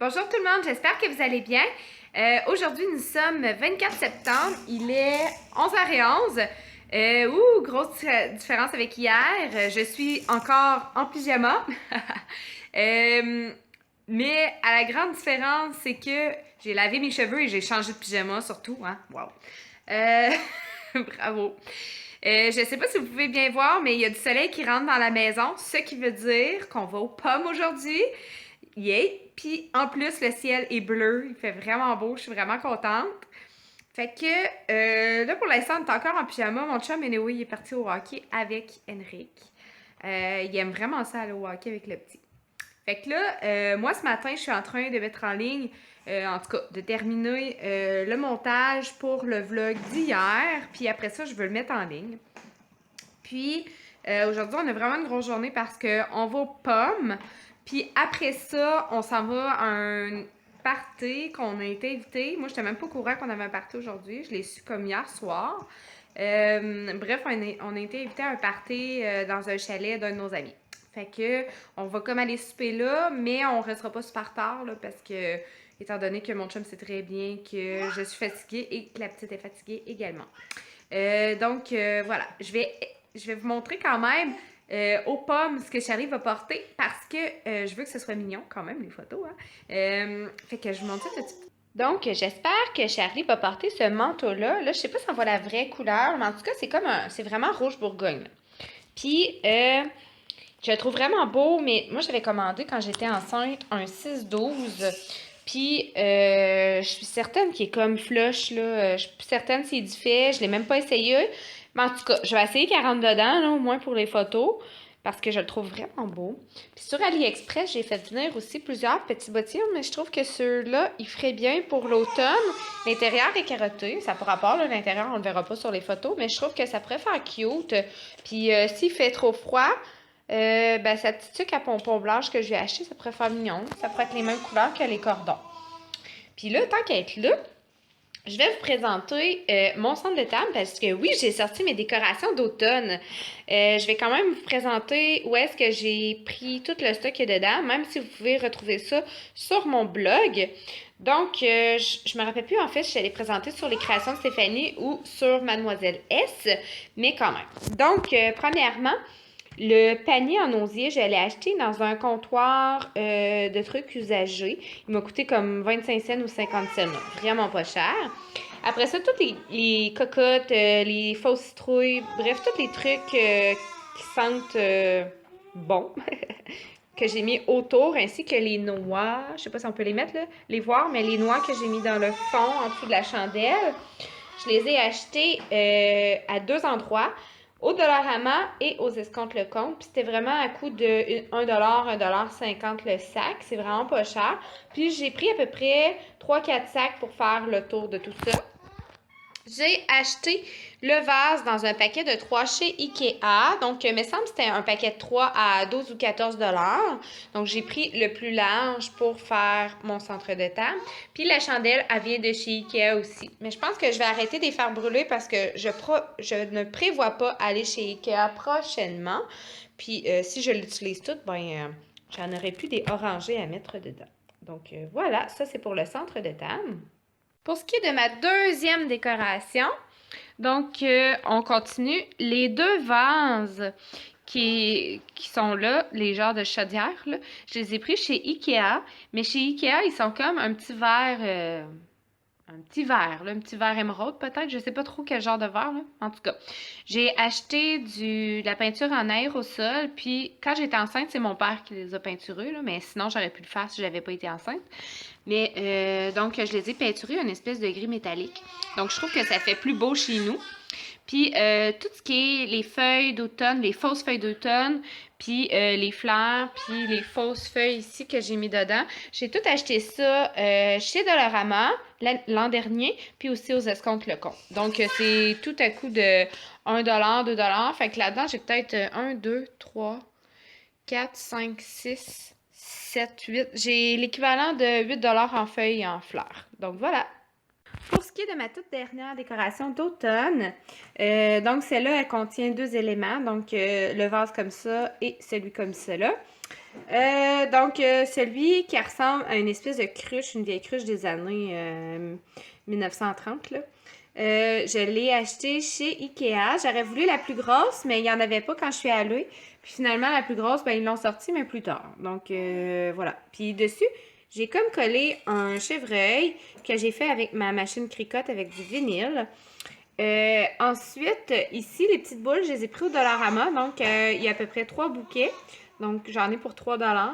Bonjour tout le monde, j'espère que vous allez bien. Aujourd'hui, nous sommes 24 septembre, il est 11h11. Grosse différence avec hier. Je suis encore en pyjama. Euh, mais à la grande différence, c'est que j'ai lavé mes cheveux et j'ai changé de pyjama surtout. Hein? Wow. Euh, Bravo. Je sais pas si vous pouvez bien voir, mais il y a du soleil qui rentre dans la maison, ce qui veut dire qu'on va aux pommes aujourd'hui. Yay! Puis en plus, le ciel est bleu, il fait vraiment beau, je suis vraiment contente. Fait que là, pour l'instant, on est encore en pyjama. Mon chum, anyway, il est parti au hockey avec Henrik. Il aime vraiment ça aller au hockey avec le petit. Fait que là, moi, ce matin, je suis en train de mettre en ligne, en tout cas, de terminer le montage pour le vlog d'hier. Puis après ça, je veux le mettre en ligne. Puis aujourd'hui, on a vraiment une grosse journée parce qu'on va aux pommes. Puis après ça, on s'en va à un party qu'on a été invité. Moi, je n'étais même pas au courant qu'on avait un party aujourd'hui. Je l'ai su comme hier soir. Bref, on a été invité à un party dans un chalet d'un de nos amis. Fait que on va comme aller souper là, mais on restera pas super tard là, parce que, étant donné que mon chum sait très bien que je suis fatiguée et que la petite est fatiguée également. Voilà, je vais vous montrer quand même aux pommes ce que Charlie va porter parce que je veux que ce soit mignon quand même, les photos. Hein? Fait que je vous montre ça tout de suite. Donc, j'espère que Charlie va porter ce manteau-là. Là, je sais pas si on voit la vraie couleur, mais en tout cas, c'est vraiment rouge bourgogne. Puis, je le trouve vraiment beau, mais moi, j'avais commandé quand j'étais enceinte un 6-12. Puis, je suis certaine qu'il est comme flush, là. Je suis plus certaine s'il est du fait. Je l'ai même pas essayé. Mais en tout cas, je vais essayer qu'il rentre dedans, là, au moins pour les photos. Parce que je le trouve vraiment beau. Puis sur AliExpress, j'ai fait venir aussi plusieurs petits bottillons, mais je trouve que ceux-là, ils feraient bien pour l'automne. L'intérieur est carotté. Ça pourra pas, là, l'intérieur, on le verra pas sur les photos, mais je trouve que ça pourrait faire cute. Puis s'il fait trop froid, sa petite tuque à pompons blanches que je lui ai acheté, ça pourrait faire mignon. Ça pourrait être les mêmes couleurs que les cordons. Puis là, tant qu'à être là, je vais vous présenter mon centre de table parce que oui, j'ai sorti mes décorations d'automne. Je vais quand même vous présenter où est-ce que j'ai pris tout le stock qu'il y a dedans, même si vous pouvez retrouver ça sur mon blog. Donc, je me rappelle plus en fait si je l'ai présenté sur les créations de Stéphanie ou sur Mademoiselle S, mais quand même. Donc, premièrement, le panier en osier, je l'ai acheté dans un comptoir de trucs usagés. Il m'a coûté comme 25 cents ou 50 cents. Vraiment pas cher. Après ça, toutes les cocottes, les fausses citrouilles, bref, tous les trucs qui sentent bon que j'ai mis autour, ainsi que les noix. Je sais pas si on peut les mettre là, les voir, mais les noix que j'ai mis dans le fond, en dessous de la chandelle. Je les ai achetées à deux endroits. Au Dollarama et aux Escomptes Lecomte. Puis c'était vraiment à coût de 1$, 1,50$ le sac. C'est vraiment pas cher. Puis j'ai pris à peu près 3-4 sacs pour faire le tour de tout ça. J'ai acheté le vase dans un paquet de 3 chez Ikea. Donc, il me semble que c'était un paquet de 3 à 12 ou 14$. Donc, j'ai pris le plus large pour faire mon centre de table. Puis, la chandelle, elle vient de chez Ikea aussi. Mais je pense que je vais arrêter de les faire brûler parce que je ne prévois pas aller chez Ikea prochainement. Puis, si je l'utilise toute, j'en aurai plus des orangés à mettre dedans. Donc, voilà, ça c'est pour le centre de table. Pour ce qui est de ma deuxième décoration, donc on continue. Les deux vases qui sont là, les genres de chaudière, là, je les ai pris chez Ikea, mais chez Ikea, ils sont comme un petit verre un petit verre émeraude peut-être, je sais pas trop quel genre de verre, là. En tout cas. J'ai acheté de la peinture en aérosol, puis quand j'étais enceinte, c'est mon père qui les a peinturés, là, mais sinon j'aurais pu le faire si j'avais pas été enceinte. Mais donc je les ai peinturés une espèce de gris métallique. Donc je trouve que ça fait plus beau chez nous. Puis tout ce qui est les feuilles d'automne, les fausses feuilles d'automne, puis les fleurs, puis les fausses feuilles ici que j'ai mis dedans. J'ai tout acheté ça chez Dollarama l'an dernier, puis aussi aux Escomptes Lecomte. Donc c'est tout à coup de 1$, 2$. Fait que là-dedans, j'ai peut-être 1, 2, 3, 4, 5, 6, 7, 8. J'ai l'équivalent de 8$ en feuilles et en fleurs. Donc voilà. Pour ce qui est de ma toute dernière décoration d'automne, donc celle-là, elle contient deux éléments, donc le vase comme ça et celui comme cela. Celui qui ressemble à une espèce de cruche, une vieille cruche des années 1930, là. Je l'ai acheté chez Ikea. J'aurais voulu la plus grosse, mais il n'y en avait pas quand je suis allée. Puis finalement, la plus grosse, ben, ils l'ont sortie, mais plus tard. Donc, voilà. Puis dessus, j'ai comme collé un chevreuil que j'ai fait avec ma machine Cricut avec du vinyle. Ensuite, ici, les petites boules, je les ai pris au Dollarama. Donc, il y a à peu près 3 bouquets. Donc, j'en ai pour 3 $.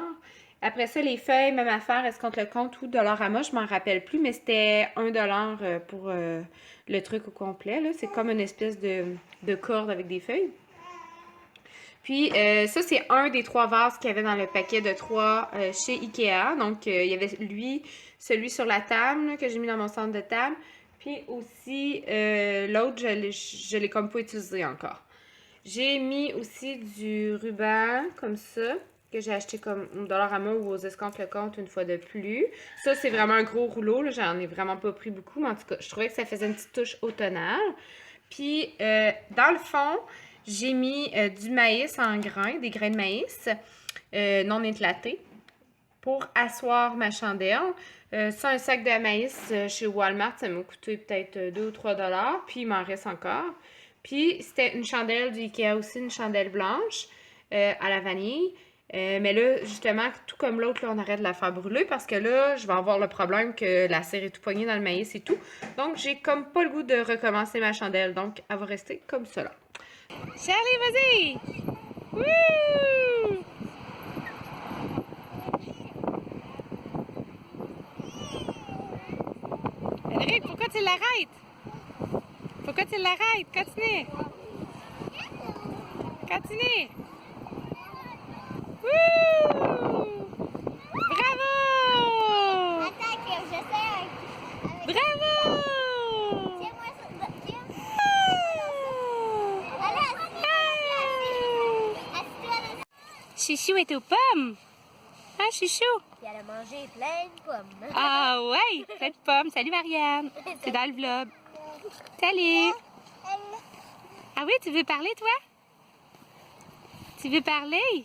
Après ça, les feuilles, même affaire, est-ce qu'on te le compte ou Dollarama, je m'en rappelle plus, mais c'était 1 $ pour le truc au complet, là. C'est comme une espèce de corde avec des feuilles. Puis, ça, c'est un des 3 vases qu'il y avait dans le paquet de 3 chez Ikea. Donc, il y avait lui, celui sur la table, là, que j'ai mis dans mon centre de table. Puis aussi, l'autre, je l'ai comme pas utilisé encore. J'ai mis aussi du ruban, comme ça, que j'ai acheté comme au Dollarama ou aux Escomptes Lecomte une fois de plus. Ça, c'est vraiment un gros rouleau, là. J'en ai vraiment pas pris beaucoup, mais en tout cas, je trouvais que ça faisait une petite touche automnale. Puis, dans le fond, j'ai mis du maïs en grains, des grains de maïs non éclatés pour asseoir ma chandelle. Ça, un sac de maïs chez Walmart, ça m'a coûté peut-être 2 ou 3 $. Puis, il m'en reste encore. Puis, c'était une chandelle du Ikea aussi, une chandelle blanche à la vanille. Mais là, justement, tout comme l'autre, là, on arrête de la faire brûler parce que là, je vais avoir le problème que la cire est tout poignée dans le maïs et tout. Donc, j'ai comme pas le goût de recommencer ma chandelle. Donc, elle va rester comme cela. Charlie, vas-y! Wouh! Henrik, pourquoi tu l'arrêtes? Pourquoi tu l'arrêtes? Continue! Continue! Wouh! Bravo! Attends que je sais avec... Bravo! Tiens-moi ça. Tiens. Allez, assis-toi. Chichou est aux pommes! Hein, Chichou? Puis elle a mangé plein de pommes. Ah ouais! Plein de pommes. Salut Marianne! C'est dans le vlog. Salut! Ah oui, tu veux parler, toi? Tu veux parler?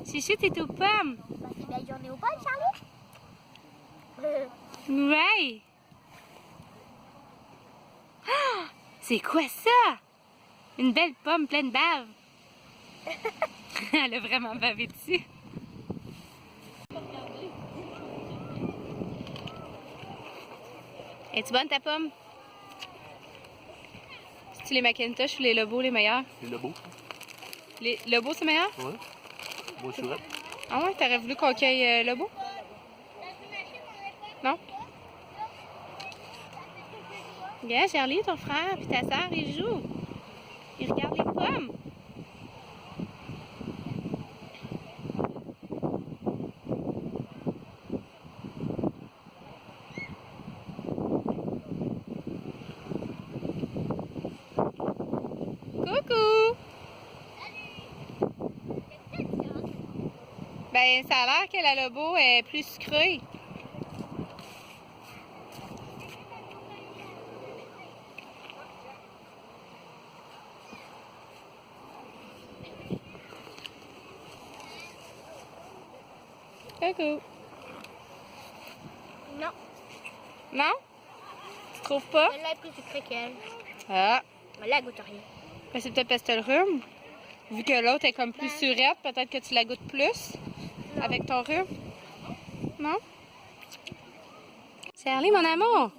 Chichou, t'es aux pommes. Passez une belle journée aux pommes, Charlie? Ouais! Ah! C'est quoi ça? Une belle pomme pleine de bave. Elle a vraiment bavé dessus. Es-tu bonne ta pomme? C'est-tu les Macintosh ou les Lobos les meilleurs? Les Lobos. Les Lobos, c'est meilleur? Ouais. Moi, je suis là. Ah ouais, t'aurais voulu qu'on cueille Lobo? Non? Regarde, Charlie, ton frère puis ta soeur, ils jouent. Ils regardent les pommes. Coucou! Ben, ça a l'air que la Lobo est plus sucrée. Coucou! Non. Non? Tu trouves pas? Elle est plus sucrée qu'elle. Ah! Elle la goûte rien. Ben, c'est peut-être parce que t'as le rhume. Vu que l'autre est comme plus surette, peut-être que tu la goûtes plus avec ton rhume. Non? Charlie, mon amour!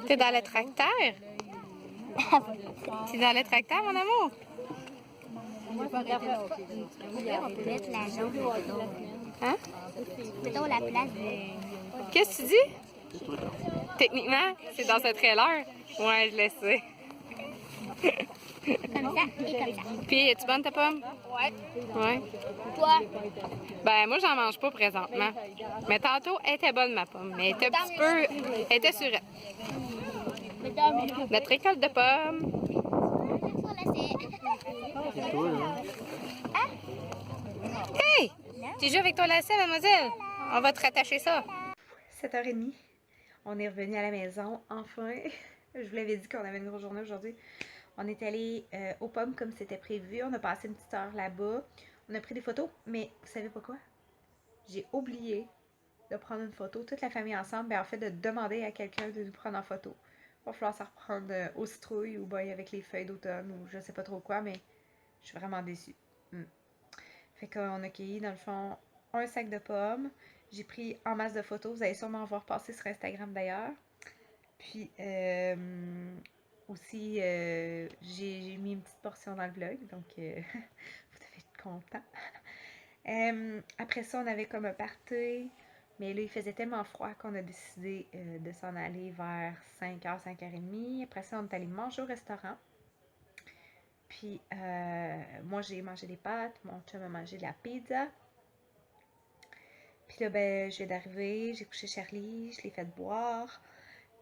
T'es dans le tracteur? T'es dans le tracteur, mon amour? On peut mettre la jaune. Hein? Mettons la place de... Qu'est-ce que tu dis? Techniquement, c'est dans ce trailer. Ouais, je le sais. Comme ça et comme ça. Puis, es-tu bonne ta pomme? Ouais. Ouais. Toi? Ben, moi, j'en mange pas présentement. Mais tantôt, elle était bonne, ma pomme. Mais elle était un petit peu... Elle était surette. Mettons... Notre récolte de pommes. C'est toi, hein? Hey! Tu joues avec ton lacet, mademoiselle? On va te rattacher ça. 7h30. On est revenu à la maison, enfin. Je vous l'avais dit qu'on avait une grosse journée aujourd'hui. On est allé aux pommes comme c'était prévu. On a passé une petite heure là-bas. On a pris des photos, mais vous savez pas quoi? j'ai oublié de prendre une photo, toute la famille ensemble, ben en fait de demander à quelqu'un de nous prendre en photo. Il va falloir s'en reprendre aux citrouilles ou ben avec les feuilles d'automne ou je sais pas trop quoi, mais je suis vraiment déçue. Fait qu'on a cueilli dans le fond un sac de pommes. J'ai pris en masse de photos, vous allez sûrement en voir passer sur Instagram d'ailleurs. Puis aussi, j'ai mis une petite portion dans le vlog, donc vous devez être content. Après ça, on avait comme un party, mais là, il faisait tellement froid qu'on a décidé de s'en aller vers 5h, 5h30. Après ça, on est allé manger au restaurant. Puis, moi, j'ai mangé des pâtes, mon chum a mangé de la pizza. Puis là, ben, je viens d'arriver, j'ai couché Charlie, je l'ai fait boire.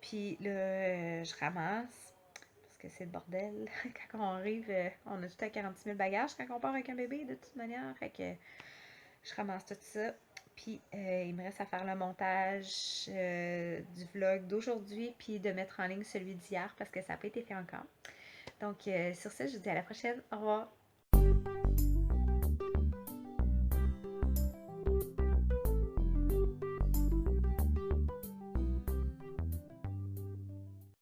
Puis là, je ramasse, parce que c'est le bordel. Quand on arrive, on a tout à 46 000 bagages quand on part avec un bébé, de toute manière. Fait que je ramasse tout ça. Puis il me reste à faire le montage du vlog d'aujourd'hui, puis de mettre en ligne celui d'hier, parce que ça n'a pas été fait encore. Donc sur ce, je vous dis à la prochaine. Au revoir!